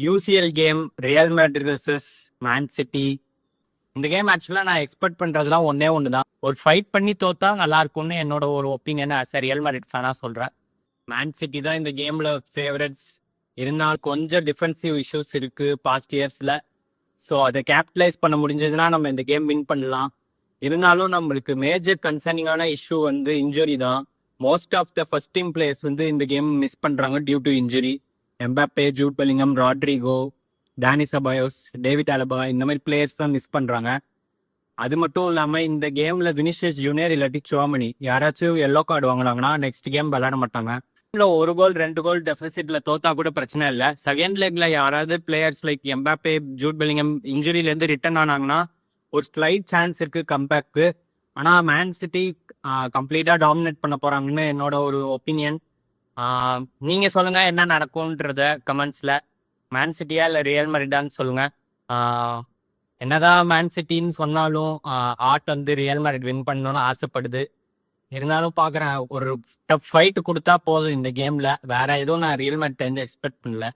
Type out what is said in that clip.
UCL game real Madrid vs man city. இந்த game ஆக்சுவலாக நான் எக்ஸ்பெக்ட் பண்ணுறதுலாம் ஒன்று தான். ஒரு ஃபைட் பண்ணி தோத்தா நல்லா இருக்கும்னு என்னோட ஒரு ஒப்பீனியன் ஆஸ் ரியல் மேட்ரிட் ஃபேனாக சொல்கிறேன். மேன் சிட்டி தான் இந்த கேமில் ஃபேவரட்ஸ். இருந்தாலும் கொஞ்சம் டிஃபென்சிவ் இஷ்யூஸ் இருக்குது பாஸ்ட் இயர்ஸில். ஸோ அதை கேபிட்டலைஸ் பண்ண முடிஞ்சதுன்னா நம்ம இந்த கேம் வின் பண்ணலாம். இருந்தாலும் நம்மளுக்கு மேஜர் கன்சர்னிங்கான இஷ்யூ வந்து இன்ஜுரி தான். Most of the first team players வந்து இந்த கேம் மிஸ் பண்ணுறாங்க due to injury. Mbappe, Jude Bellingham, Rodrigo, Dani Ceballos, David Alaba இந்த மாதிரி பிளேயர்ஸ் தான் மிஸ் பண்ணுறாங்க. அது மட்டும் இல்லாமல் இந்த கேமில் வினிஷியஸ் ஜூனியர் இல்லாட்டி சோமனி யாராச்சும் எல்லோ கார்டு வாங்கினாங்கன்னா நெக்ஸ்ட் கேம் விளையாட மாட்டாங்க. ஒரு கோல் 2 கோல் டெபிசிட்ல தோத்தா கூட பிரச்சனை இல்லை. செகண்ட் லெக்ல யாராவது players like Mbappe, Jude Bellingham இன்ஜுரியிலேருந்து ரிட்டர்ன் ஆனாங்கன்னா ஒரு ஸ்லைட் சான்ஸ் இருக்கு கம்பேக்கு. ஆனால் மேன் சிட்டி கம்ப்ளீட்டாக டாமினேட் பண்ண போறாங்கன்னு என்னோட ஒரு ஒப்பீனியன். நீங்க சொல்லுங்க என்ன நடக்கும்ன்றத கமெண்ட்ஸ்ல. மேன் சிட்டியா இல்லை ரியல் மேட்ரிடான்னு சொல்லுங்க. என்னதான் மேன் சிட்டின்னு சொன்னாலும் ஆர்ட் வந்து ரியல் மேட்ரிட் வின் பண்ணணும்னு ஆசைப்படுது. இருந்தாலும் பார்க்குறேன் ஒரு டஃப் ஃபைட் கொடுத்தா போதும் இந்த கேமில். வேற எதுவும் நான் ரியல் மேட்ரிட் எக்ஸ்பெக்ட் பண்ணல.